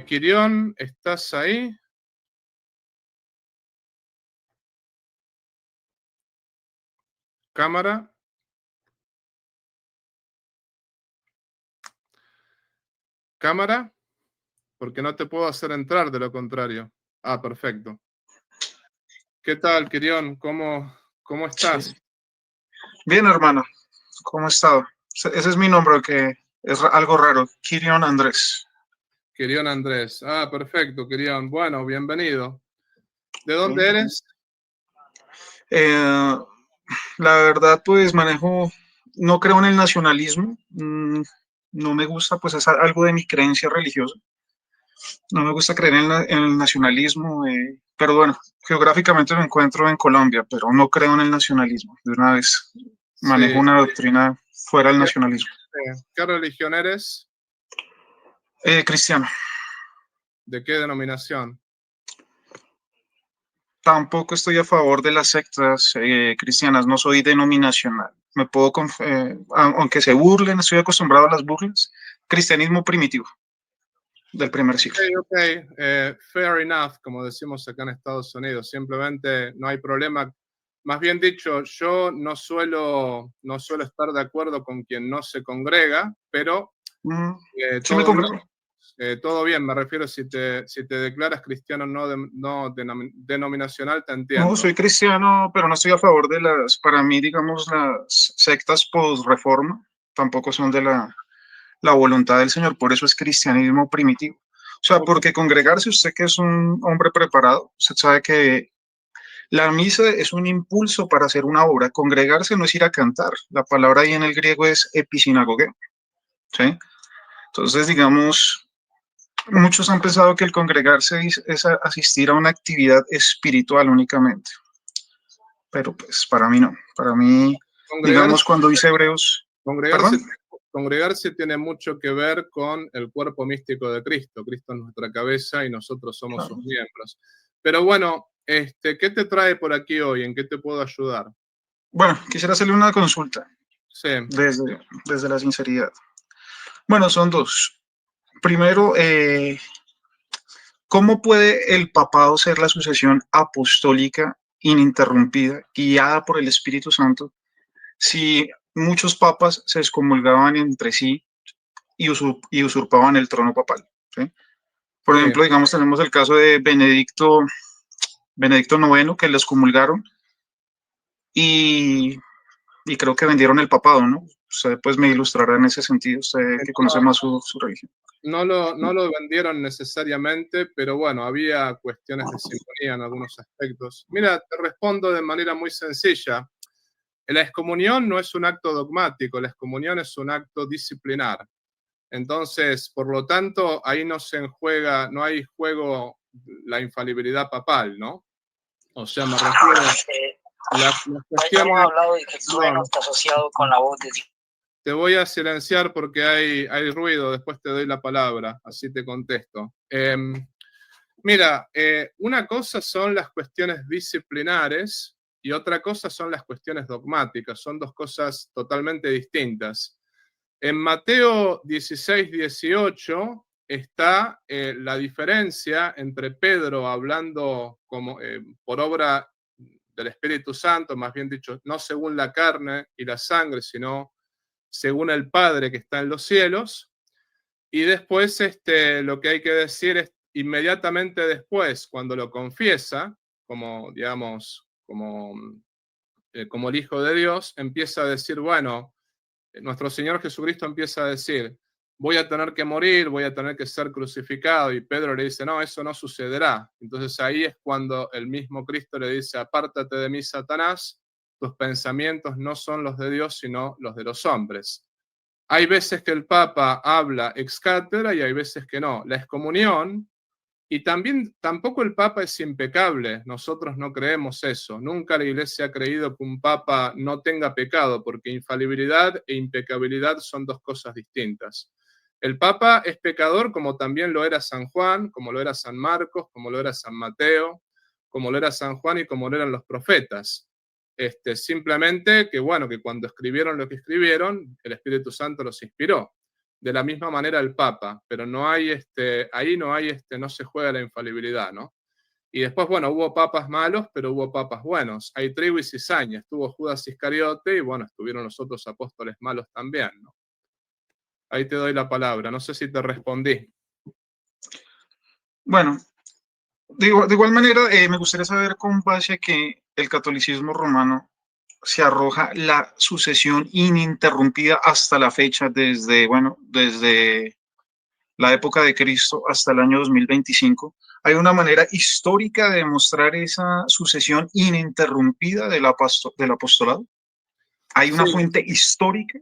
Quirión, ¿estás ahí? Cámara. Cámara, porque no te puedo hacer entrar de lo contrario. Ah, perfecto. ¿Qué tal, Quirión? ¿Cómo Sí. estás? Bien, hermano, ¿cómo ha estado? Ese es mi nombre, que es algo raro, Kirion Andrés. Quirión Andrés. Ah, perfecto, Quirión. Bueno, bienvenido. ¿De dónde Sí. eres? Eh, la verdad, pues no creo en el nacionalismo, no me gusta, pues es algo de mi creencia religiosa, no me gusta creer en el nacionalismo, pero bueno, geográficamente me encuentro en Colombia, pero no creo en el nacionalismo, de una vez manejo Sí. una doctrina fuera del ¿Qué, nacionalismo. qué religión eres? Cristiano. ¿De qué denominación? Tampoco estoy a favor de las sectas cristianas, no soy denominacional. Aunque se burlen, estoy acostumbrado a las burlas. Cristianismo primitivo del primer Ok, siglo. ok. Fair enough, como decimos acá en Estados Unidos. Simplemente no hay problema. Más bien dicho, yo no suelo estar de acuerdo con quien no se congrega, pero Sí me todo bien. congrego. Todo bien, me refiero si te declaras cristiano no denominacional, te No, entiendo. soy cristiano, pero no estoy a favor de para mí, digamos, las sectas post-reforma tampoco son de la voluntad del Señor, por eso es cristianismo primitivo. O sea, Ok, porque congregarse, usted que es un hombre preparado, usted sabe que la misa es un impulso para hacer una obra. Congregarse no es ir a cantar. La palabra ahí en el griego es episinagoge, ¿sí? Entonces, digamos, muchos han pensado que el congregarse es asistir a una actividad espiritual únicamente, pero pues para mí no. Para mí, digamos, congregarse, cuando dice Hebreos, congregarse, perdón, congregarse tiene mucho que ver con el cuerpo místico de Cristo. Cristo es nuestra cabeza y nosotros somos sus miembros. Pero bueno, ¿qué te trae por aquí hoy? ¿En qué te puedo ayudar? bueno, quisiera hacerle una consulta Sí, desde la sinceridad. Bueno, son dos. Primero, ¿cómo puede el papado ser la sucesión apostólica ininterrumpida, guiada por el Espíritu Santo, si muchos papas se excomulgaban entre sí y usurpaban el trono papal? ¿Sí? Por sí. ejemplo, digamos, tenemos el caso de Benedicto IX, que lo excomulgaron y, y creo que vendieron el papado, ¿no? Usted pues me ilustrará en ese sentido, usted que conoce más su religión. No lo vendieron necesariamente, pero bueno, había cuestiones de simonía en algunos aspectos. Mira, te respondo de manera muy sencilla. La excomunión no es un acto dogmático, la excomunión es un acto disciplinar. Entonces, por lo tanto, ahí no hay juego la infalibilidad papal, ¿no? O sea, me refiero, las Ya hemos cuestiones, hablado de que el trueno perdón, está asociado con la voz de Dios. te voy a silenciar porque hay ruido, después te doy la palabra, así te contesto. Mira, una cosa son las cuestiones disciplinares y otra cosa son las cuestiones dogmáticas, son dos cosas totalmente distintas. En Mateo 16, 18 está la diferencia entre Pedro hablando por obra del Espíritu Santo, más bien dicho, no según la carne y la sangre, sino según el Padre que está en los cielos. Y después lo que hay que decir es inmediatamente después, cuando lo confiesa, como digamos, como el Hijo de Dios, empieza a decir, bueno, nuestro Señor Jesucristo empieza a decir, voy a tener que morir, voy a tener que ser crucificado, y Pedro le dice, no, eso no sucederá. Entonces ahí es cuando el mismo Cristo le dice, apártate de mí, Satanás, tus pensamientos no son los de Dios, sino los de los hombres. Hay veces que el Papa habla ex cátedra y hay veces que no. La excomunión, y también tampoco el Papa es impecable, nosotros no creemos eso. Nunca la Iglesia ha creído que un Papa no tenga pecado, porque infalibilidad e impecabilidad son dos cosas distintas. El Papa es pecador como también lo era San Juan, como lo era San Marcos, como lo era San Mateo, como lo era San Juan y como lo eran los profetas. Simplemente que, bueno, que cuando escribieron lo que escribieron, el Espíritu Santo los inspiró. de la misma manera el Papa, pero no hay ahí no hay no se juega la infalibilidad, ¿no? Y después, bueno, hubo papas malos, pero hubo papas buenos. Hay trigo y cizaña, estuvo Judas Iscariote y bueno, estuvieron los otros apóstoles malos también, ¿no? Ahí te doy la palabra, no sé si te respondí. Bueno, de igual manera, me gustaría saber con base a que el catolicismo romano se arroja la sucesión ininterrumpida hasta la fecha, desde, bueno, desde la época de Cristo hasta el año 2025. Hay una manera histórica de demostrar esa sucesión ininterrumpida del apostolado. Hay Sí, una fuente histórica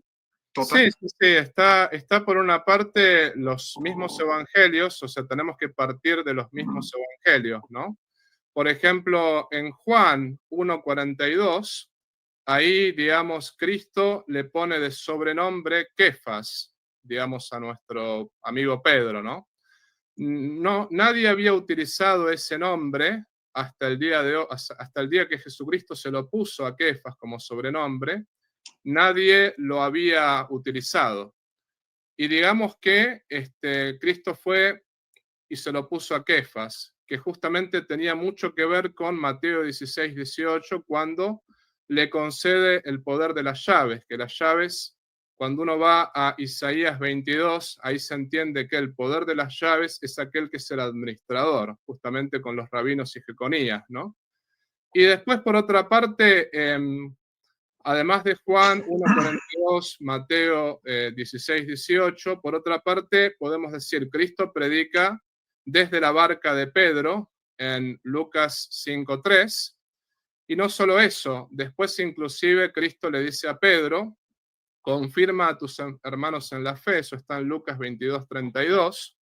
total. sí, sí, sí, está por una parte los mismos evangelios, o sea, tenemos que partir de los mismos evangelios, ¿no? Por ejemplo, en Juan 1:42, ahí, digamos, Cristo le pone de sobrenombre Kefas, digamos, a nuestro amigo Pedro, ¿no? No, nadie había utilizado ese nombre hasta el día de hoy, hasta el día que Jesucristo se lo puso a Kefas como sobrenombre, nadie lo había utilizado. Y digamos que Cristo fue y se lo puso a Kefas, que justamente tenía mucho que ver con Mateo 16:18, cuando le concede el poder de las llaves, que las llaves, cuando uno va a Isaías 22, ahí se entiende que el poder de las llaves es aquel que es el administrador, justamente con los rabinos y jeconías, ¿no? Y después, por otra parte, además de Juan 1:42, Mateo 16:18, por otra parte, podemos decir, Cristo predica desde la barca de Pedro en Lucas 5:3, y no solo eso, después inclusive Cristo le dice a Pedro, confirma a tus hermanos en la fe, eso está en Lucas 22:32.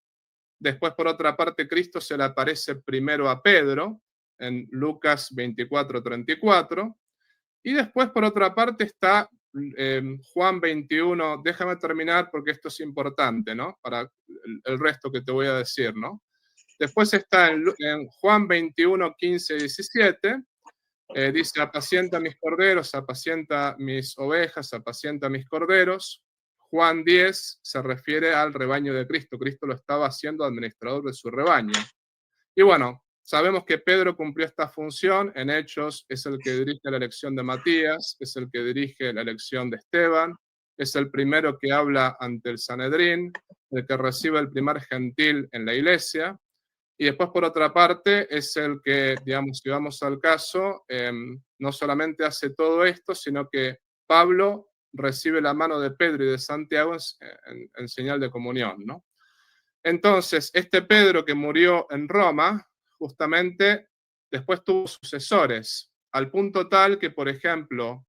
Después, por otra parte, Cristo se le aparece primero a Pedro en Lucas 24:34. Y después, por otra parte, está Juan 21. Déjame terminar porque esto es importante, ¿no? Para el resto que te voy a decir, ¿no? Después está en Juan 21, 15, 17. Dice, apacienta mis corderos, apacienta mis ovejas, apacienta mis corderos. Juan 10 se refiere al rebaño de Cristo. Cristo lo estaba haciendo administrador de su rebaño. Y bueno, sabemos que Pedro cumplió esta función. En Hechos es el que dirige la elección de Matías, es el que dirige la elección de Esteban, es el primero que habla ante el Sanedrín, el que recibe el primer gentil en la iglesia. Y después, por otra parte, es el que, digamos, si vamos al caso, no solamente hace todo esto, sino que Pablo recibe la mano de Pedro y de Santiago en señal de comunión, ¿no? Entonces, este Pedro que murió en Roma, justamente después tuvo sucesores, al punto tal que, por ejemplo,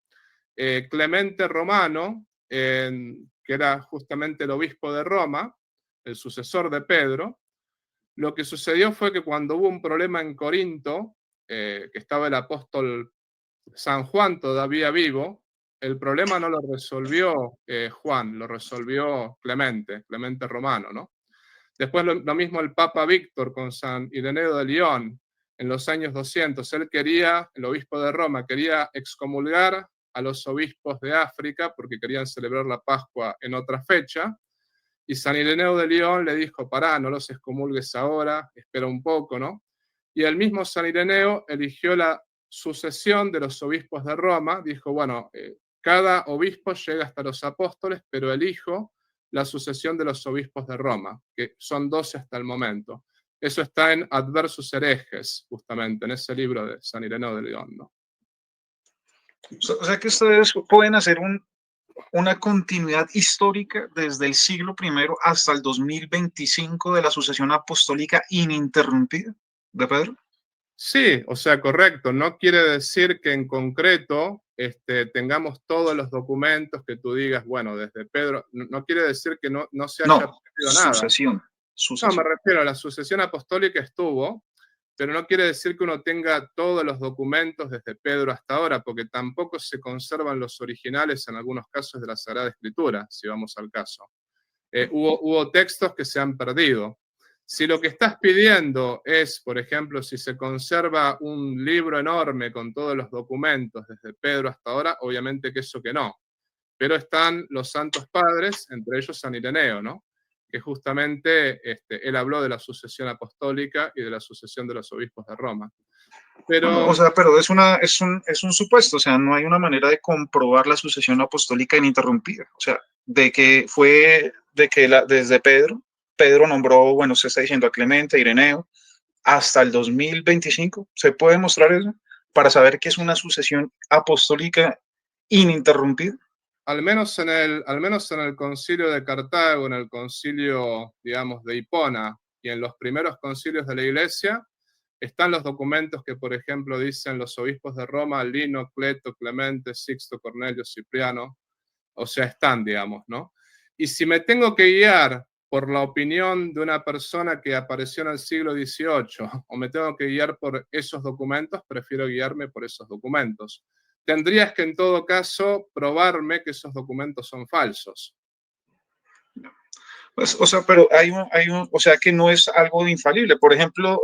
Clemente Romano, que era justamente el obispo de Roma, el sucesor de Pedro, lo que sucedió fue que cuando hubo un problema en Corinto, que estaba el apóstol San Juan todavía vivo, el problema no lo resolvió Juan, lo resolvió Clemente Romano, ¿no? Después lo mismo el Papa Víctor con San Ireneo de León en los años 200. Él quería, el obispo de Roma, quería excomulgar a los obispos de África porque querían celebrar la Pascua en otra fecha. Y San Ireneo de León le dijo, pará, no los excomulgues ahora, espera un poco, ¿no? Y el mismo San Ireneo eligió la sucesión de los obispos de Roma, dijo, bueno, cada obispo llega hasta los apóstoles, pero elijo la sucesión de los obispos de Roma, que son 12 hasta el momento. Eso está en Adversus Herejes, justamente, en ese libro de San Ireneo de León, ¿no? O sea que ustedes pueden hacer una continuidad histórica desde el siglo I hasta el 2025 de la sucesión apostólica ininterrumpida de Pedro. Sí, o sea, correcto. No quiere decir que en concreto tengamos todos los documentos que tú digas, bueno, desde Pedro, no quiere decir que no se haya No, perdido nada. No, me sucesión. refiero a la sucesión apostólica estuvo, pero no quiere decir que uno tenga todos los documentos desde Pedro hasta ahora, porque tampoco se conservan los originales en algunos casos de la Sagrada Escritura, si vamos al caso. Hubo textos que se han perdido. Si lo que estás pidiendo es, por ejemplo, si se conserva un libro enorme con todos los documentos desde Pedro hasta ahora, obviamente que eso que no. pero están los santos padres, entre ellos San Ireneo, ¿no? Que justamente él habló de la sucesión apostólica y de la sucesión de los obispos de Roma. Pero, O sea, pero es un supuesto, o sea, no hay una manera de comprobar la sucesión apostólica ininterrumpida. O sea, desde Pedro nombró, bueno, se está diciendo a Clemente, a Ireneo, hasta el 2025, ¿se puede mostrar eso? Para saber que es una sucesión apostólica ininterrumpida. al menos en el concilio de Cartago, en el concilio, digamos, de Hipona y en los primeros concilios de la Iglesia, están los documentos que, por ejemplo, dicen los obispos de Roma, Lino, Cleto, Clemente, Sixto, Cornelio, Cipriano, o sea, están, digamos, ¿no? Y si me tengo que guiar por la opinión de una persona que apareció en el siglo XVIII, o me tengo que guiar por esos documentos, prefiero guiarme por esos documentos. Tendrías que, en todo caso, probarme que esos documentos son falsos. Pues, o sea, pero o sea, que no es algo infalible. Por ejemplo,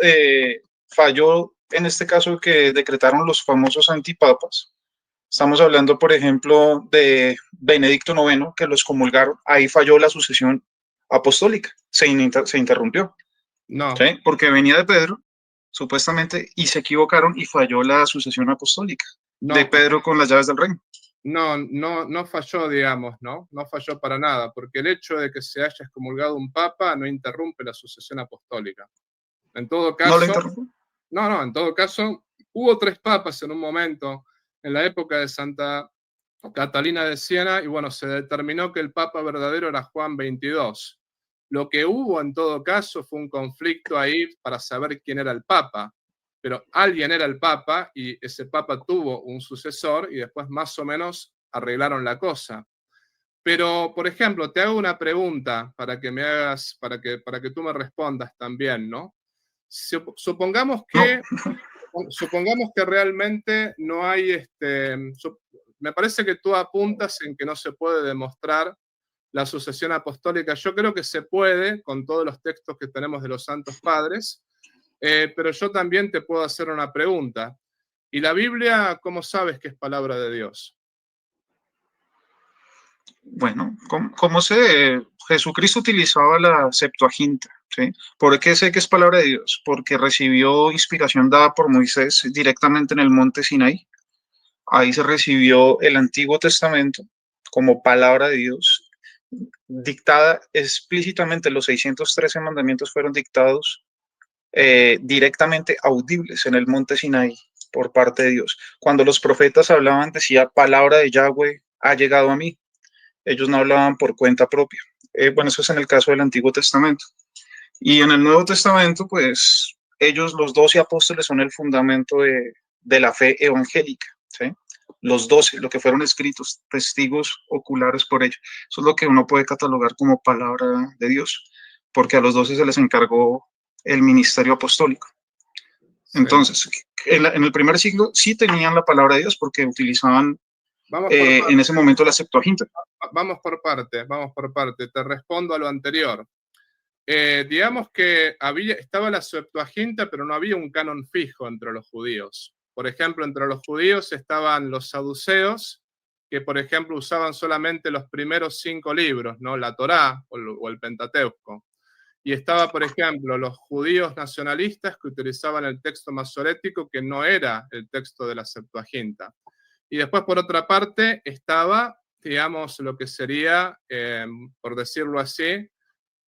falló en este caso que decretaron los famosos antipapas. Estamos hablando, por ejemplo, de Benedicto IX, que los comulgaron. Ahí falló la sucesión apostólica, se interrumpió, No, ¿sí? Porque venía de Pedro, supuestamente, y se equivocaron y falló la sucesión apostólica de no, Pedro con las llaves del reino. no falló, digamos, ¿no? No falló para nada, porque el hecho de que se haya excomulgado un papa no interrumpe la sucesión apostólica. En todo ¿No lo caso, interrumpió? en todo caso, hubo 3 papas en un momento, en la época de Santa Catalina de Siena, y bueno, se determinó que el papa verdadero era Juan XXII. Lo que hubo en todo caso fue un conflicto ahí para saber quién era el papa, pero alguien era el papa y ese papa tuvo un sucesor y después más o menos arreglaron la cosa. Pero, por ejemplo, te hago una pregunta para que me hagas, para que tú me respondas también, ¿no? Supongamos No, que, supongamos que realmente no hay, me parece que tú apuntas en que no se puede demostrar la sucesión apostólica. Yo creo que se puede con todos los textos que tenemos de los santos padres, pero yo también te puedo hacer una pregunta. ¿Y la Biblia, cómo sabes que es palabra de Dios? bueno, ¿cómo sé? Jesucristo utilizaba la Septuaginta, ¿sí? ¿Por qué sé que es palabra de Dios? Porque recibió inspiración dada por Moisés directamente en el monte Sinaí. Ahí se recibió el Antiguo Testamento como palabra de Dios, dictada explícitamente. Los 613 mandamientos fueron dictados directamente audibles en el monte Sinaí por parte de Dios. Cuando los profetas hablaban, decía, palabra de Yahweh ha llegado a mí. Ellos no hablaban por cuenta propia. Bueno, eso es en el caso del Antiguo Testamento. Y en el Nuevo Testamento, pues ellos, los 12 apóstoles, son el fundamento de la fe evangélica, ¿sí? Los 12, lo que fueron escritos, testigos oculares por ellos. Eso es lo que uno puede catalogar como palabra de Dios, porque a los 12 se les encargó el ministerio apostólico. Sí. Entonces, en el primer siglo sí tenían la palabra de Dios porque utilizaban Vamos por en ese momento la Septuaginta. vamos por parte, vamos por parte. Te respondo a lo anterior. Digamos que estaba la Septuaginta, pero no había un canon fijo entre los judíos. Por ejemplo, entre los judíos estaban los saduceos, que por ejemplo usaban solamente los primeros 5 libros, ¿no? La Torá o el Pentateuco. Y estaba, por ejemplo, los judíos nacionalistas que utilizaban el texto masorético, que no era el texto de la Septuaginta. Y después, por otra parte, estaba, digamos, lo que sería, por decirlo así,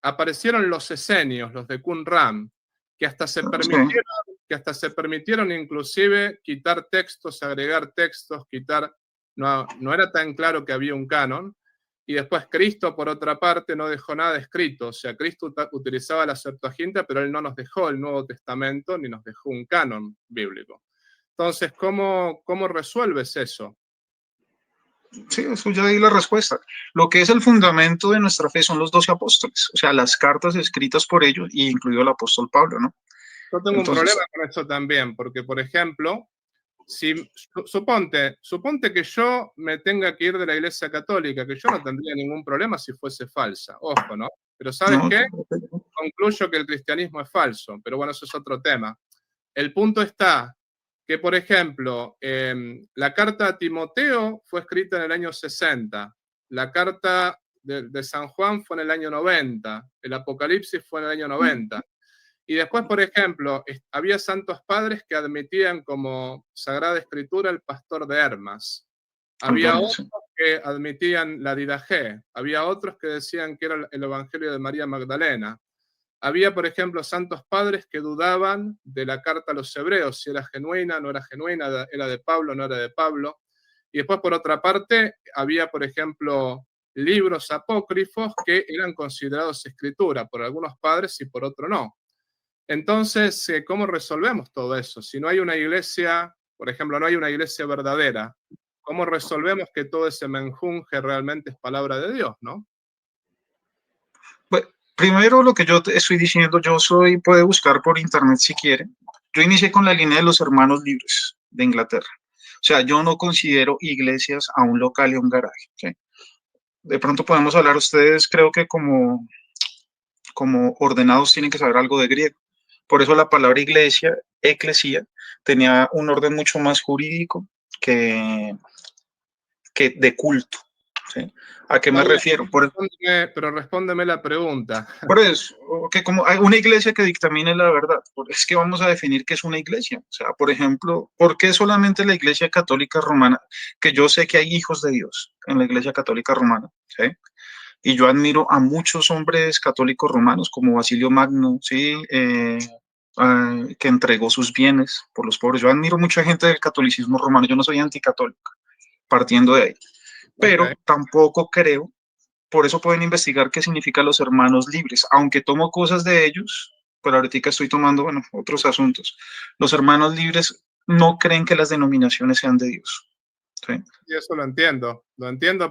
aparecieron los esenios, los de Qumran, que hasta se Sí. permitieron inclusive quitar textos, agregar textos, no era tan claro que había un canon. Y después Cristo, por otra parte, no dejó nada escrito. O sea, Cristo utilizaba la Septuaginta, pero él no nos dejó el Nuevo Testamento ni nos dejó un canon bíblico. Entonces, ¿cómo resuelves eso? Sí, eso ya di la respuesta. Lo que es el fundamento de nuestra fe son los 12 apóstoles, o sea, las cartas escritas por ellos, y incluido el apóstol Pablo, ¿no? Yo tengo un problema Entonces, con eso también, porque, por ejemplo, si suponte que yo me tenga que ir de la Iglesia Católica, que yo no tendría ningún problema si fuese falsa, ojo, ¿no? Pero ¿sabes no, qué? Concluyo que el cristianismo es falso, pero bueno, eso es otro tema. El punto está que, por ejemplo, la carta a Timoteo fue escrita en el año 60 la carta de San Juan fue en el año 90, el Apocalipsis fue en el año 90. Y después, por ejemplo, había santos padres que admitían como Sagrada Escritura el Pastor de Hermas. Había otros que admitían la Didaché. Había otros que decían que era el Evangelio de María Magdalena. Había, por ejemplo, santos padres que dudaban de la carta a los hebreos, si era genuina, no era genuina, era de Pablo, no era de Pablo. Y después, por otra parte, había, por ejemplo, libros apócrifos que eran considerados escritura por algunos padres y por otros no. Entonces, ¿cómo resolvemos todo eso? Si no hay una iglesia, por ejemplo, no hay una iglesia verdadera, ¿cómo resolvemos que todo ese menjunje realmente es palabra de Dios, no? Bueno, primero lo que yo te estoy diciendo, puede buscar por internet si quiere. Yo inicié con la línea de los hermanos libres de Inglaterra. O sea, yo no considero iglesias a un local y a un garaje. ¿Sí? De pronto podemos hablar, ustedes creo que como ordenados tienen que saber algo de griego. Por eso la palabra iglesia, eclesia, tenía un orden mucho más jurídico que, que de culto. ¿Sí? ¿A qué me refiero? Pero respóndeme la pregunta. Por eso, que como hay una iglesia que dictamine la verdad, es que vamos a definir qué es una iglesia. O sea, por ejemplo, ¿por qué solamente la iglesia católica romana? Que yo sé que hay hijos de Dios en la iglesia católica romana, ¿sí? Y yo admiro a muchos hombres católicos romanos, como Basilio Magno, ¿sí? Que entregó sus bienes por los pobres. Yo admiro mucha gente del catolicismo romano, yo no soy anticatólico, partiendo de ahí. Pero Okay. tampoco creo, por eso pueden investigar qué significa los hermanos libres, aunque tomo cosas de ellos, pero ahorita estoy tomando, bueno, otros asuntos. Los hermanos libres no creen que las denominaciones sean de Dios. ¿Sí? Y eso lo entiendo,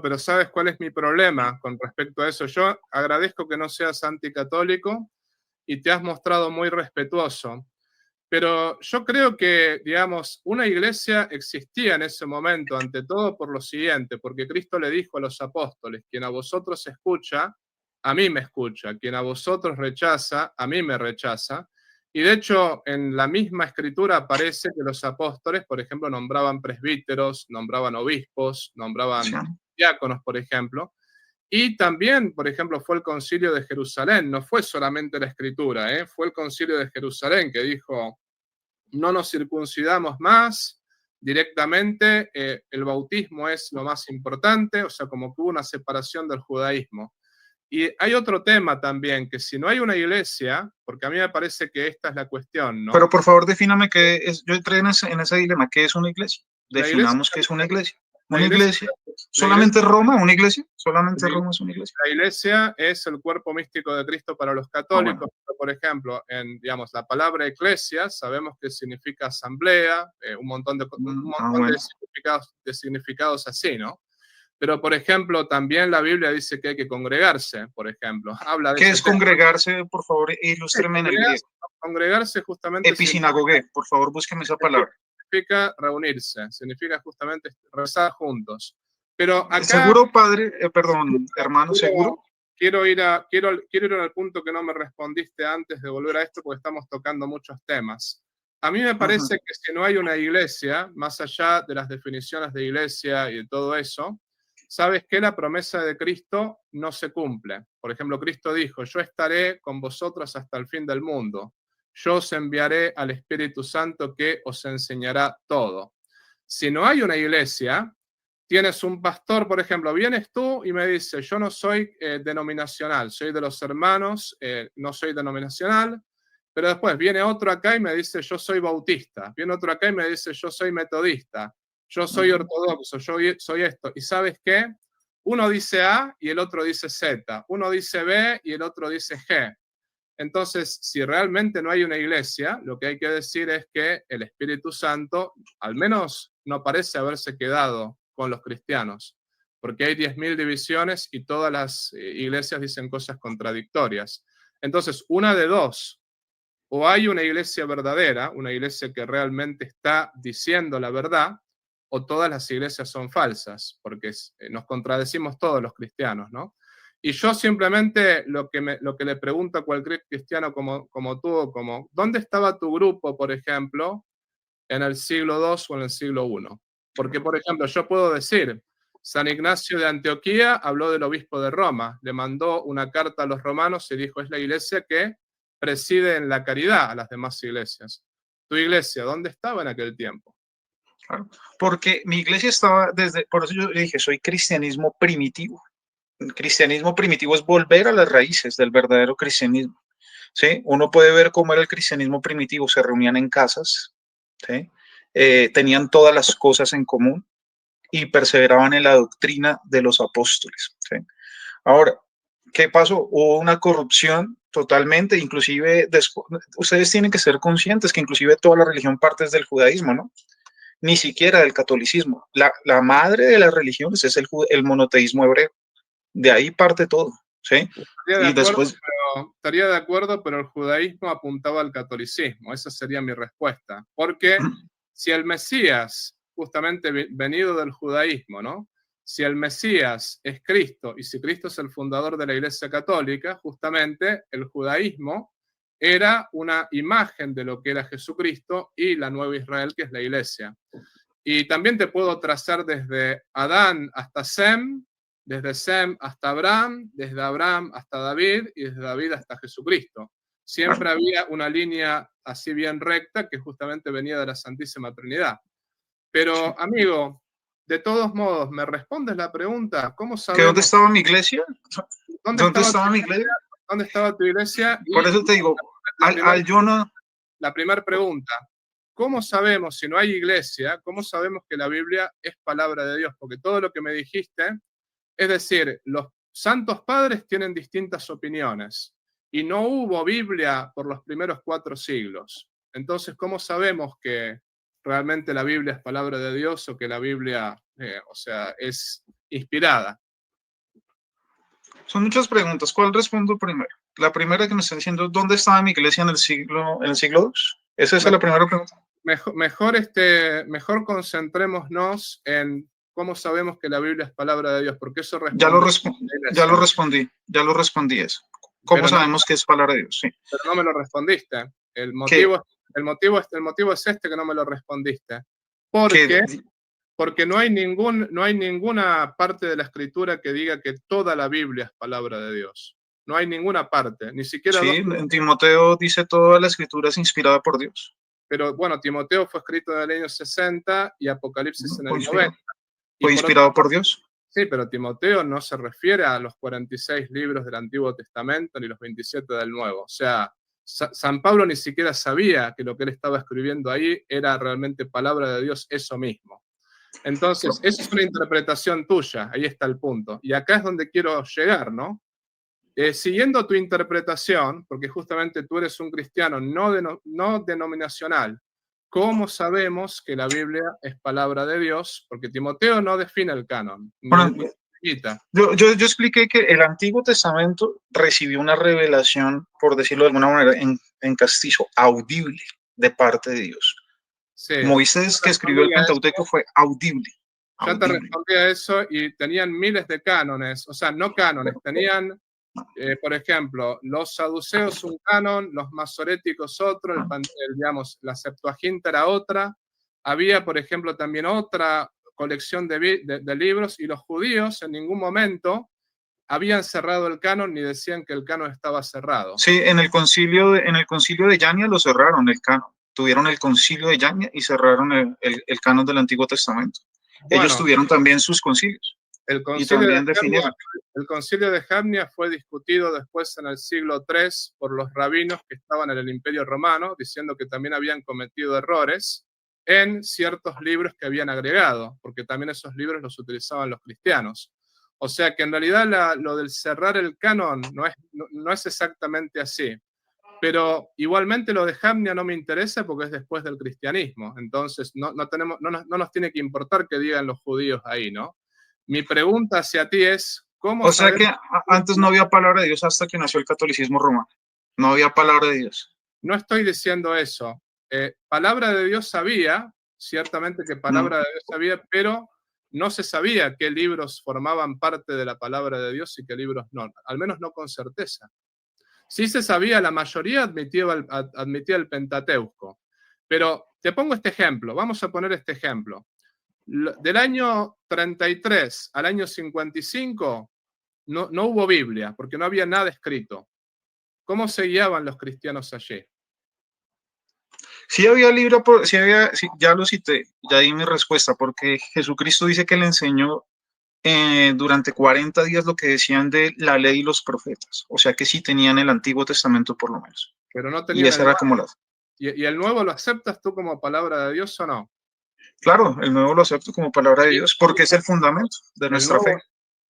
pero ¿sabes cuál es mi problema con respecto a eso? Yo agradezco que no seas anticatólico y te has mostrado muy respetuoso, pero yo creo que, digamos, una iglesia existía en ese momento, ante todo por lo siguiente, porque Cristo le dijo a los apóstoles, quien a vosotros escucha, a mí me escucha, quien a vosotros rechaza, a mí me rechaza. Y de hecho, en la misma escritura aparece que los apóstoles, por ejemplo, nombraban presbíteros, nombraban obispos, Sí. nombraban diáconos, por ejemplo. Y también, por ejemplo, fue el concilio de Jerusalén, no fue solamente la escritura, fue el concilio de Jerusalén que dijo, no nos circuncidamos más directamente, el bautismo es lo más importante, o sea, como que hubo una separación del judaísmo. Y hay otro tema también, que si no hay una iglesia, porque a mí me parece que esta es la cuestión, Pero ¿no? por favor, defíname qué es. Yo entré en ese dilema. ¿Qué es una iglesia? La iglesia, Definamos qué es una iglesia. la Una iglesia, iglesia. la iglesia, ¿Solamente Roma, una iglesia? ¿Solamente Roma es una iglesia? la iglesia es el cuerpo místico de Cristo para los Ah, católicos. bueno. Por ejemplo, en, digamos, la palabra iglesia, sabemos que significa asamblea, un montón Bueno. de significados así, ¿no? Pero, por ejemplo, también la Biblia dice que hay que congregarse, por ejemplo. Habla de ¿Qué ese es tema. congregarse? Por favor, ilústreme en el griego. Congregarse justamente Episinagoge, por favor, búsqueme esa palabra. significa reunirse, significa justamente rezar juntos. Pero acá ¿Seguro, padre? Perdón, hermano, quiero, ¿seguro? quiero ir al punto que no me respondiste antes de volver a esto, porque estamos tocando muchos temas. A mí me Ajá. parece que si no hay una iglesia, más allá de las definiciones de iglesia y de todo eso, sabes que la promesa de Cristo no se cumple. Por ejemplo, Cristo dijo, yo estaré con vosotros hasta el fin del mundo. Yo os enviaré al Espíritu Santo que os enseñará todo. Si no hay una iglesia, tienes un pastor, por ejemplo, vienes tú y me dices, yo no soy denominacional, soy de los hermanos, no soy denominacional, pero después viene otro acá y me dice, yo soy bautista, viene otro acá y me dice, yo soy metodista, yo soy ortodoxo, yo soy esto. ¿Y sabes qué? Uno dice A y el otro dice Z, uno dice B y el otro dice G. Entonces, si realmente no hay una iglesia, lo que hay que decir es que el Espíritu Santo, al menos no parece haberse quedado con los cristianos, porque hay 10.000 divisiones y todas las iglesias dicen cosas contradictorias. Entonces, una de dos, o hay una iglesia verdadera, una iglesia que realmente está diciendo la verdad, o todas las iglesias son falsas, porque nos contradecimos todos los cristianos, ¿no? Y yo simplemente lo que le pregunto a cualquier cristiano como tú, como, ¿dónde estaba tu grupo, por ejemplo, en el siglo II o en el siglo I? Porque, por ejemplo, yo puedo decir, San Ignacio de Antioquía habló del obispo de Roma, le mandó una carta a los romanos y dijo, es la iglesia que preside en la caridad a las demás iglesias. ¿Tu iglesia dónde estaba en aquel tiempo? Claro, porque mi iglesia estaba por eso yo le dije, soy cristianismo primitivo. El cristianismo primitivo es volver a las raíces del verdadero cristianismo. ¿Sí? Uno puede ver cómo era el cristianismo primitivo, se reunían en casas, ¿sí? Tenían todas las cosas en común y perseveraban en la doctrina de los apóstoles, ¿sí? Ahora, ¿qué pasó? Hubo una corrupción totalmente, inclusive ustedes tienen que ser conscientes que inclusive toda la religión parte del judaísmo, ¿no? Ni siquiera del catolicismo. La madre de las religiones es el monoteísmo hebreo. De ahí parte todo, ¿sí? Y después... Estaría de acuerdo, pero el judaísmo apuntaba al catolicismo. Esa sería mi respuesta. Porque si el Mesías, justamente venido del judaísmo, ¿no? Si el Mesías es Cristo y si Cristo es el fundador de la Iglesia Católica, justamente el judaísmo era una imagen de lo que era Jesucristo y la nueva Israel, que es la Iglesia. Y también te puedo trazar desde Adán hasta Sem, desde Sem hasta Abraham, desde Abraham hasta David y desde David hasta Jesucristo. Siempre había una línea así bien recta que justamente venía de la Santísima Trinidad. Pero, amigo, de todos modos, ¿me respondes la pregunta? ¿Cómo sabemos? ¿Dónde estaba mi iglesia? ¿Dónde estaba mi iglesia? ¿Dónde estaba tu iglesia? Por eso te digo, la primera pregunta, ¿cómo sabemos, si no hay iglesia, cómo sabemos que la Biblia es palabra de Dios? Porque todo lo que me dijiste, es decir, los santos padres tienen distintas opiniones y no hubo Biblia por los primeros 4 siglos. Entonces, ¿cómo sabemos que realmente la Biblia es palabra de Dios o que la Biblia, es inspirada? Son muchas preguntas. ¿Cuál respondo primero? La primera que me están diciendo, ¿dónde estaba mi iglesia en el siglo II? ¿Esa es la primera pregunta? Mejor concentrémonos en cómo sabemos que la Biblia es palabra de Dios, porque eso ya lo respondí eso. ¿Cómo sabemos que es palabra de Dios? Sí. Pero no me lo respondiste. El motivo es este que no me lo respondiste. Porque no hay ninguna parte de la Escritura que diga que toda la Biblia es palabra de Dios. No hay ninguna parte, ni siquiera... Sí, en Timoteo dice toda la Escritura es inspirada por Dios. Pero bueno, Timoteo fue escrito en el año 60 y Apocalipsis en el 90. ¿Fue inspirado por Dios? Sí, pero Timoteo no se refiere a los 46 libros del Antiguo Testamento ni los 27 del Nuevo. O sea, San Pablo ni siquiera sabía que lo que él estaba escribiendo ahí era realmente palabra de Dios, eso mismo. Entonces, esa es una interpretación tuya, ahí está el punto. Y acá es donde quiero llegar, ¿no? Siguiendo tu interpretación, porque justamente tú eres un cristiano no denominacional, ¿cómo sabemos que la Biblia es palabra de Dios? Porque Timoteo no define el canon. Yo expliqué que el Antiguo Testamento recibió una revelación, por decirlo de alguna manera, en castizo, audible de parte de Dios. Sí, Moisés, que escribió el Pentateuco, fue audible. Ya te respondí a eso y tenían miles de cánones, o sea, no cánones, tenían... por ejemplo, los saduceos un canon, los masoréticos otro, digamos, la Septuaginta era otra. Había, por ejemplo, también otra colección de libros y los judíos en ningún momento habían cerrado el canon ni decían que el canon estaba cerrado. Sí, en el concilio de Yania lo cerraron el canon. Tuvieron el concilio de Yania y cerraron el canon del Antiguo Testamento. Bueno, ellos tuvieron también sus concilios. El concilio de Jamnia fue discutido después en el siglo III por los rabinos que estaban en el Imperio Romano, diciendo que también habían cometido errores en ciertos libros que habían agregado, porque también esos libros los utilizaban los cristianos. O sea que en realidad lo del cerrar el canon no es exactamente así. Pero igualmente lo de Jamnia no me interesa porque es después del cristianismo. Entonces no nos tiene que importar que digan los judíos ahí, ¿no? Mi pregunta hacia ti es, ¿cómo o sea que antes no había palabra de Dios hasta que nació el catolicismo romano. No había palabra de Dios. No estoy diciendo eso. Palabra de Dios sabía, ciertamente que palabra de Dios sabía, pero no se sabía qué libros formaban parte de la palabra de Dios y qué libros no. Al menos no con certeza. Sí se sabía, la mayoría admitía el Pentateuco. Pero te pongo este ejemplo. Vamos a poner este ejemplo. Del año 33 al año 55 no hubo Biblia, porque no había nada escrito. ¿Cómo se guiaban los cristianos allí? Sí había libro, sí había, sí, ya lo cité, ya di mi respuesta, porque Jesucristo dice que le enseñó durante 40 días lo que decían de la ley y los profetas. O sea que sí tenían el Antiguo Testamento por lo menos. Pero no Y tenían esa el era nuevo. como la... ¿Y el nuevo lo aceptas tú como palabra de Dios o no? Claro, el nuevo lo acepto como palabra de Y Dios porque es el fundamento de el nuestra fe. nuevo,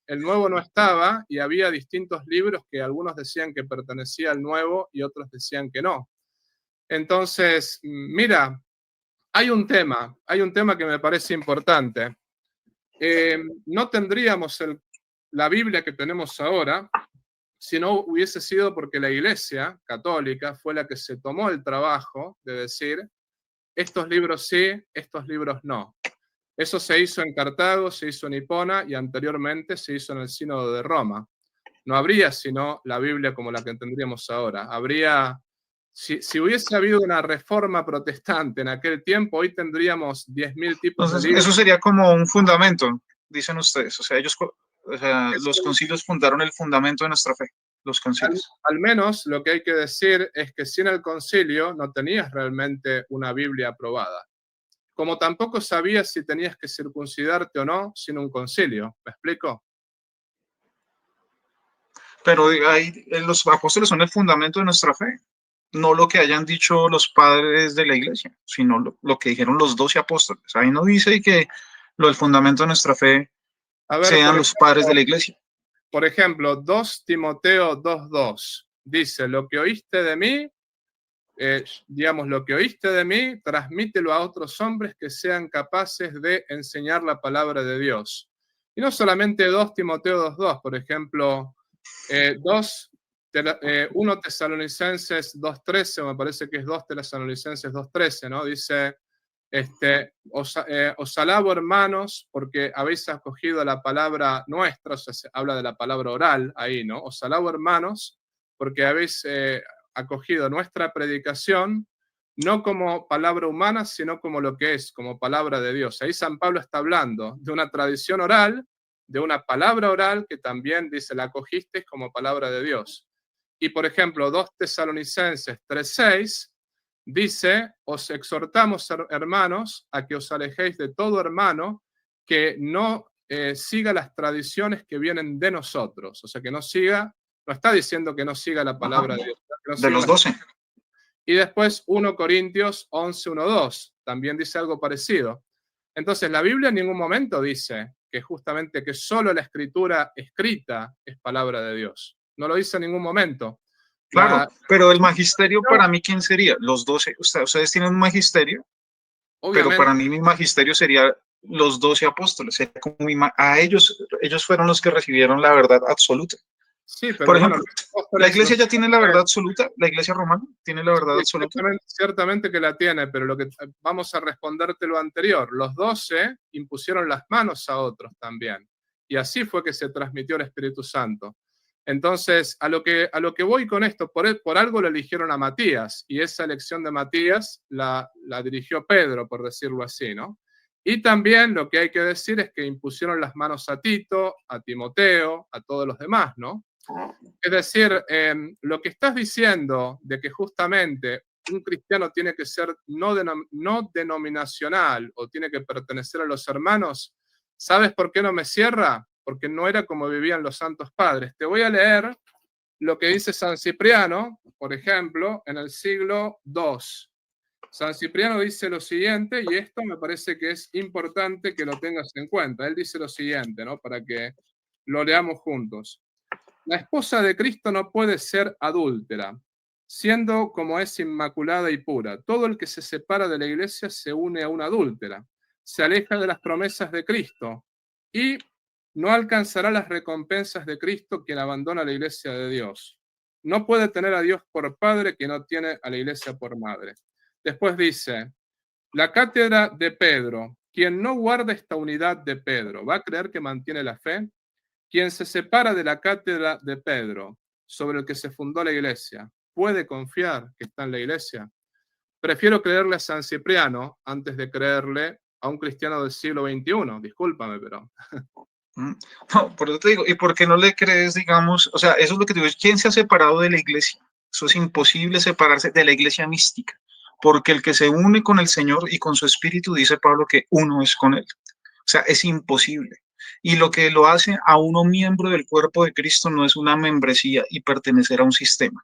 el nuevo no estaba y había distintos libros que algunos decían que pertenecía al nuevo y otros decían que no. Entonces, mira, hay un tema que me parece importante. No tendríamos la Biblia que tenemos ahora si no hubiese sido porque la Iglesia Católica fue la que se tomó el trabajo de decir, estos libros sí, estos libros no. Eso se hizo en Cartago, se hizo en Hipona y anteriormente se hizo en el Sínodo de Roma. No habría sino la Biblia como la que tendríamos ahora. Si hubiese habido una reforma protestante en aquel tiempo, hoy tendríamos 10.000 tipos de Entonces, libros. eso sería como un fundamento, dicen ustedes. O sea, o sea, Es los concilios fundaron el fundamento de nuestra fe, los Al, concilios. al menos lo que hay que decir es que sin el concilio no tenías realmente una Biblia aprobada. Como tampoco sabías si tenías que circuncidarte o no sin un concilio. ¿Me explico? Pero ahí, los apóstoles son el fundamento de nuestra fe, no lo que hayan dicho los padres de la iglesia, sino lo que dijeron los 12 apóstoles. Ahí no dice que el fundamento de nuestra fe A ver, sean los padres de la iglesia. por ejemplo 2 Timoteo 2:2 dice, lo que oíste de mí, digamos, lo que oíste de mí, transmítelo a otros hombres que sean capaces de enseñar la palabra de Dios. Y no solamente 2 Timoteo 2:2, por ejemplo, 1 Tesalonicenses 2:13, me parece que es 2 Tesalonicenses 2:13, ¿no? Dice, os alabo hermanos porque habéis acogido la palabra nuestra, o sea, se habla de la palabra oral ahí, ¿no? Os alabo hermanos porque habéis acogido nuestra predicación, no como palabra humana, sino como lo que es, como palabra de Dios. Ahí San Pablo está hablando de una tradición oral, de una palabra oral que también dice, la acogisteis como palabra de Dios. Y por ejemplo, 2 Tesalonicenses 3:6 dice, os exhortamos, hermanos, a que os alejéis de todo hermano que no siga las tradiciones que vienen de nosotros. O sea, que no siga, no está diciendo que no siga la palabra de Dios. Que no De siga los 12. Y después 1 Corintios 11:1-2 también dice algo parecido. Entonces, la Biblia en ningún momento dice que justamente que solo la escritura escrita es palabra de Dios. No lo dice en ningún momento. Claro, La, pero el magisterio para mí, ¿quién sería? Los 12. Ustedes tienen un magisterio, pero obviamente, para mí mi magisterio sería los 12 apóstoles. Sería como a ellos fueron los que recibieron la verdad absoluta. sí, Por pero bueno, ejemplo, los la apóstoles, iglesia ya tiene la verdad absoluta, la iglesia romana tiene la verdad sí, absoluta. ciertamente que la tiene, pero lo que vamos a responderte lo anterior. Los 12 impusieron las manos a otros también. Y así fue que se transmitió el Espíritu Santo. Entonces, a lo que voy con esto, por algo lo eligieron a Matías, y esa elección de Matías la dirigió Pedro, por decirlo así, ¿no? Y también lo que hay que decir es que impusieron las manos a Tito, a Timoteo, a todos los demás, ¿no? Es decir, lo que estás diciendo de que justamente un cristiano tiene que ser no denominacional o tiene que pertenecer a los hermanos, ¿sabes por qué no me cierra? Porque no era como vivían los santos padres. Te voy a leer lo que dice San Cipriano, por ejemplo, en el siglo II. San Cipriano dice lo siguiente, y esto me parece que es importante que lo tengas en cuenta. Él dice lo siguiente, ¿no? Para que lo leamos juntos. La esposa de Cristo no puede ser adúltera, siendo como es inmaculada y pura. Todo el que se separa de la iglesia se une a una adúltera, se aleja de las promesas de Cristo y no alcanzará las recompensas de Cristo quien abandona la iglesia de Dios. No puede tener a Dios por padre quien no tiene a la iglesia por madre. Después dice, la cátedra de Pedro, quien no guarda esta unidad de Pedro, ¿va a creer que mantiene la fe? Quien se separa de la cátedra de Pedro, sobre el que se fundó la iglesia, ¿puede confiar que está en la iglesia? Prefiero creerle a San Cipriano antes de creerle a un cristiano del siglo XXI, discúlpame, pero... No, por eso te digo, ¿y por qué no le crees, digamos, o sea, eso es lo que te digo, ¿quién se ha separado de la iglesia? Eso es imposible separarse de la iglesia mística, porque el que se une con el Señor y con su espíritu, dice Pablo, que uno es con él. O sea, es imposible. Y lo que lo hace a uno miembro del cuerpo de Cristo no es una membresía y pertenecer a un sistema.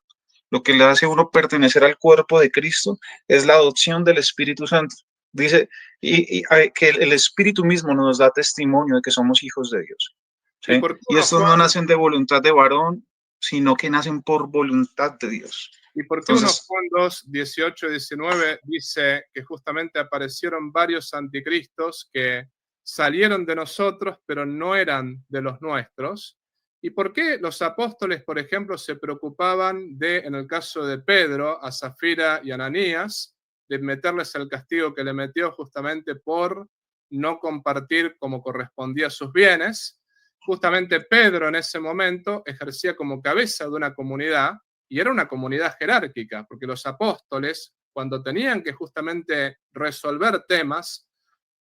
Lo que le hace a uno pertenecer al cuerpo de Cristo es la adopción del Espíritu Santo. Dice que el Espíritu mismo nos da testimonio de que somos hijos de Dios. ¿Y ¿Sí? por qué Y uno, estos no Juan, nacen de voluntad de varón, sino que nacen por voluntad de Dios. ¿Y por qué uno Entonces, Juan 2, 18 y 19 dice que justamente aparecieron varios anticristos que salieron de nosotros, pero no eran de los nuestros? ¿Y por qué los apóstoles, por ejemplo, se preocupaban de, en el caso de Pedro, a Zafira y Ananías, de meterles el castigo que le metió justamente por no compartir como correspondía sus bienes? Justamente Pedro en ese momento ejercía como cabeza de una comunidad y era una comunidad jerárquica, porque los apóstoles, cuando tenían que justamente resolver temas,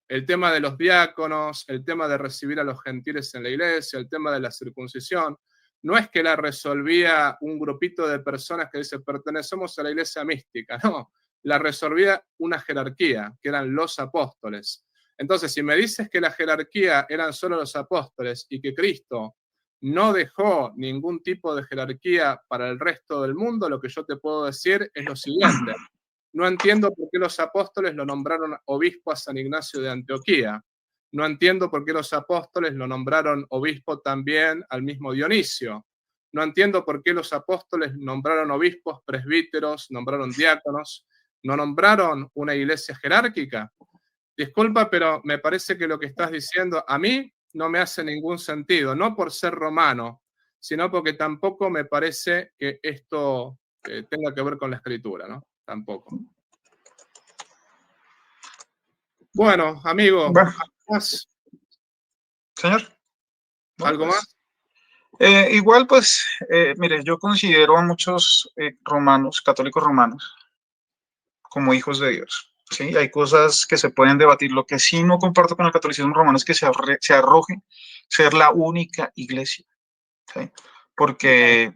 el tema de los diáconos, el tema de recibir a los gentiles en la iglesia, el tema de la circuncisión, no es que la resolvía un grupito de personas que dice pertenecemos a la iglesia mística, no, la resolvía una jerarquía, que eran los apóstoles. Entonces, si me dices que la jerarquía eran solo los apóstoles y que Cristo no dejó ningún tipo de jerarquía para el resto del mundo, lo que yo te puedo decir es lo siguiente. No entiendo por qué los apóstoles lo nombraron obispo a San Ignacio de Antioquía. No entiendo por qué los apóstoles lo nombraron obispo también al mismo Dionisio. No entiendo por qué los apóstoles nombraron obispos, presbíteros, nombraron diáconos, no nombraron una iglesia jerárquica. Disculpa, pero me parece que lo que estás diciendo a mí no me hace ningún sentido, no por ser romano, sino porque tampoco me parece que esto tenga que ver con la escritura, ¿no? Tampoco. Bueno, amigo, bueno, ¿algo más? señor, no, ¿Algo pues, más? igual, pues, mire, yo considero a muchos romanos, católicos romanos, como hijos de Dios. Sí, hay cosas que se pueden debatir. Lo que sí no comparto con el catolicismo romano es que se arroje ser la única iglesia, ¿sí? Porque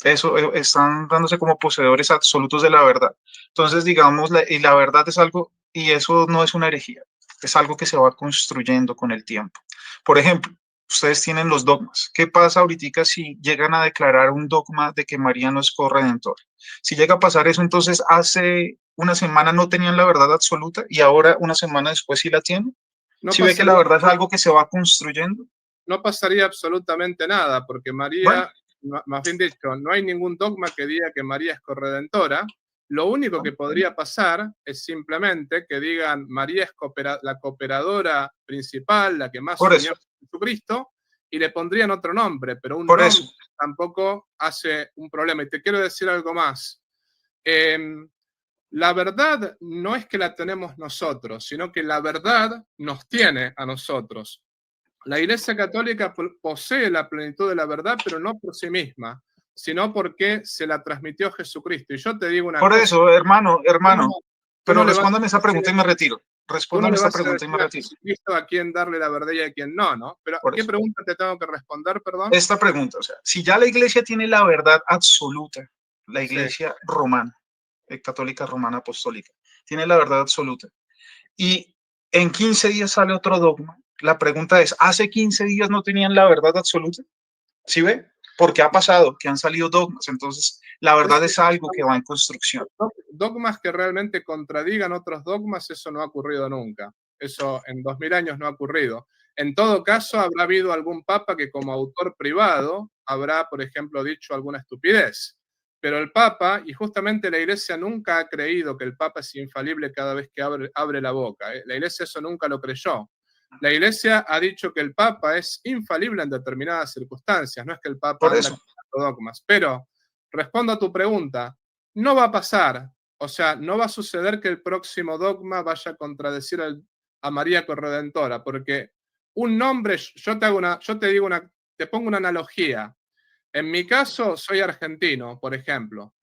eso están dándose como poseedores absolutos de la verdad. Entonces, digamos, y la verdad es algo, y eso no es una herejía, es algo que se va construyendo con el tiempo. Por ejemplo, ustedes tienen los dogmas. ¿Qué pasa ahorita si llegan a declarar un dogma de que María no es corredentora? Si llega a pasar eso, entonces hace una semana no tenían la verdad absoluta y ahora una semana después sí la tienen. No Si ve que la pasaría, verdad es algo que se va construyendo. no pasaría absolutamente nada, porque Bueno, María, más bien dicho, no hay ningún dogma que diga que María es corredentora. Lo único que podría pasar es simplemente que digan María es la cooperadora principal, la que más por unió eso, a Jesucristo, y le pondrían otro nombre, pero un por nombre eso. tampoco hace un problema. Y te quiero decir algo más. Eh, la verdad no es que la tenemos nosotros, sino que la verdad nos tiene a nosotros. La Iglesia Católica posee la plenitud de la verdad, pero no por sí misma, sino porque se la transmitió Jesucristo. Y yo te digo una Por cosa, eso, hermano, tú no, hermano, tú no pero le vas respóndame a esa decir, pregunta y me retiro. tú no Respóndame le esta vas a pregunta y me decir a retiro. Jesucristo a quién darle la verdad y a quién no, ¿no? Pero Por ¿qué eso, pregunta te tengo que responder, perdón? esta pregunta, o sea, si ya la iglesia tiene la verdad absoluta, la Sí. iglesia romana, católica romana apostólica, tiene la verdad absoluta, y en 15 días sale otro dogma, la pregunta es, ¿hace 15 días no tenían la verdad absoluta? ¿Sí ve? Porque ha pasado que han salido dogmas, entonces la verdad Eso, es algo que va en construcción. dogmas que realmente contradigan otros dogmas, eso no ha ocurrido nunca. Eso en 2000 años no ha ocurrido. En todo caso, habrá habido algún papa que como autor privado habrá, por ejemplo, dicho alguna estupidez. Pero el papa, y justamente la iglesia nunca ha creído que el papa es infalible cada vez que abre la boca. La iglesia eso nunca lo creyó. La iglesia ha dicho que el papa es infalible en determinadas circunstancias, no es que el papa Por anda eso, con dogmas. Pero respondo a tu pregunta, no va a pasar, o sea, no va a suceder que el próximo dogma vaya a contradecir a María Corredentora, porque un nombre, te pongo una analogía. En mi caso, soy argentino, por ejemplo.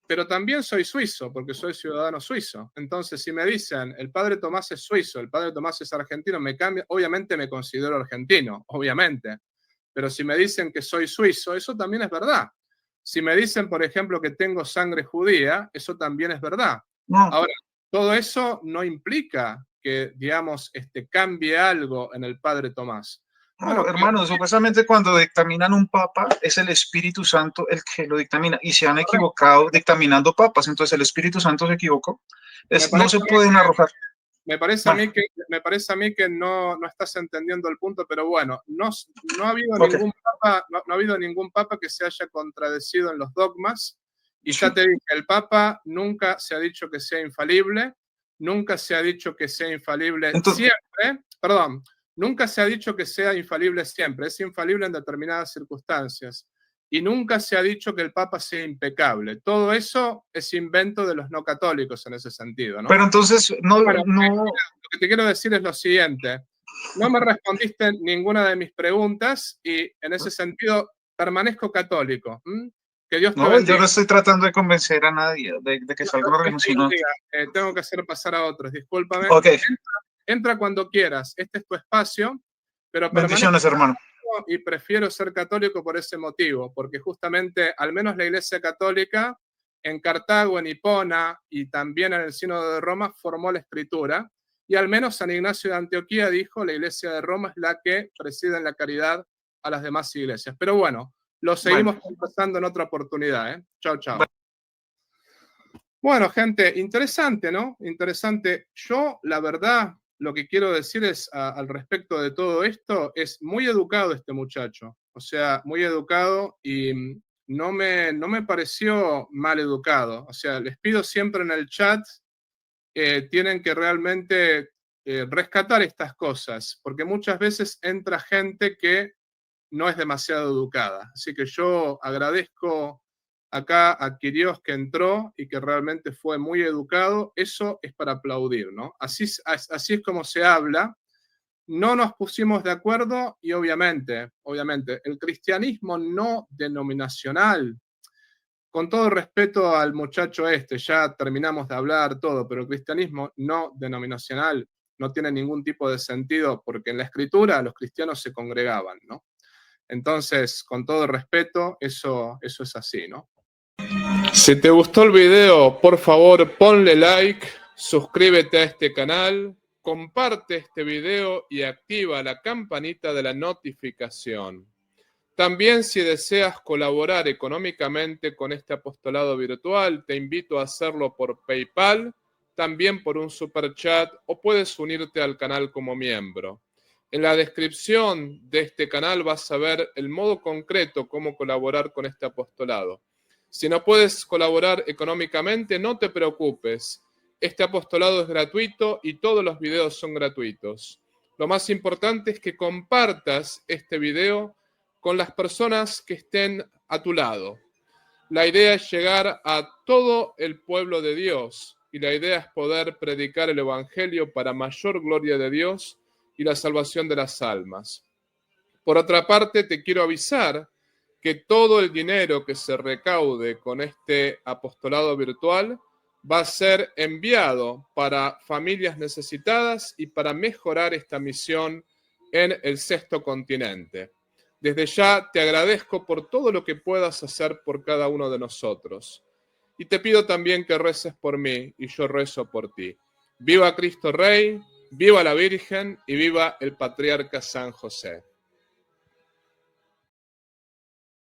pero también soy suizo, porque soy ciudadano suizo. Entonces, si me dicen, el padre Tomás es suizo, el padre Tomás es argentino, me cambia, obviamente me considero argentino, obviamente. Pero si me dicen que soy suizo, eso también es verdad. Si me dicen, por ejemplo, que tengo sangre judía, eso también es verdad. No. Ahora, todo eso no implica que, digamos, cambie algo en el padre Tomás. Bueno, hermano, supuestamente cuando dictaminan un papa es el Espíritu Santo el que lo dictamina y se han equivocado dictaminando papas, entonces el Espíritu Santo se equivocó. No se pueden arrojar. Me parece a mí que no estás entendiendo el punto, pero bueno, no ha habido ningún papa que se haya contradecido en los dogmas, y ya te dije, el papa nunca se ha dicho que sea infalible, nunca se ha dicho que sea infalible siempre, perdón, nunca se ha dicho que sea infalible siempre, es infalible en determinadas circunstancias. Y nunca se ha dicho que el Papa sea impecable. Todo eso es invento de los no católicos en ese sentido, ¿no? Pero entonces, Lo que te quiero decir es lo siguiente. No me respondiste ninguna de mis preguntas y en ese sentido permanezco católico. Que Dios te bendiga. Yo no estoy tratando de convencer a nadie de que salga una religión. Tengo que hacer pasar a otros, discúlpame. Okay. Entra cuando quieras. Este es tu espacio. Pero bendiciones, hermano. Y prefiero ser católico por ese motivo, porque justamente al menos la Iglesia Católica en Cartago, en Hipona y también en el Sínodo de Roma formó la Escritura, y al menos San Ignacio de Antioquía dijo la Iglesia de Roma es la que preside en la caridad a las demás iglesias. Pero bueno, lo seguimos conversando en otra oportunidad. Chao, chao. Bueno, gente, interesante, ¿no? Interesante. Yo, la verdad, lo que quiero decir es, al respecto de todo esto, es muy educado este muchacho. O sea, muy educado y no me pareció mal educado. O sea, les pido siempre en el chat, tienen que realmente rescatar estas cosas, porque muchas veces entra gente que no es demasiado educada. Así que yo agradezco acá a Quirios que entró y que realmente fue muy educado. Eso es para aplaudir, ¿no? Así es como se habla. No nos pusimos de acuerdo y obviamente, el cristianismo no denominacional, con todo respeto al muchacho ya terminamos de hablar todo, pero el cristianismo no denominacional no tiene ningún tipo de sentido porque en la escritura los cristianos se congregaban, ¿no? Entonces, con todo respeto, eso es así, ¿no? Si te gustó el video, por favor, ponle like, suscríbete a este canal, comparte este video y activa la campanita de la notificación. También, si deseas colaborar económicamente con este apostolado virtual, te invito a hacerlo por PayPal, también por un super chat, o puedes unirte al canal como miembro. En la descripción de este canal vas a ver el modo concreto cómo colaborar con este apostolado. Si no puedes colaborar económicamente, no te preocupes. Este apostolado es gratuito y todos los videos son gratuitos. Lo más importante es que compartas este video con las personas que estén a tu lado. La idea es llegar a todo el pueblo de Dios y la idea es poder predicar el evangelio para mayor gloria de Dios y la salvación de las almas. Por otra parte, te quiero avisar que todo el dinero que se recaude con este apostolado virtual va a ser enviado para familias necesitadas y para mejorar esta misión en el sexto continente. Desde ya te agradezco por todo lo que puedas hacer por cada uno de nosotros. Y te pido también que reces por mí y yo rezo por ti. Viva Cristo Rey, viva la Virgen y viva el Patriarca San José.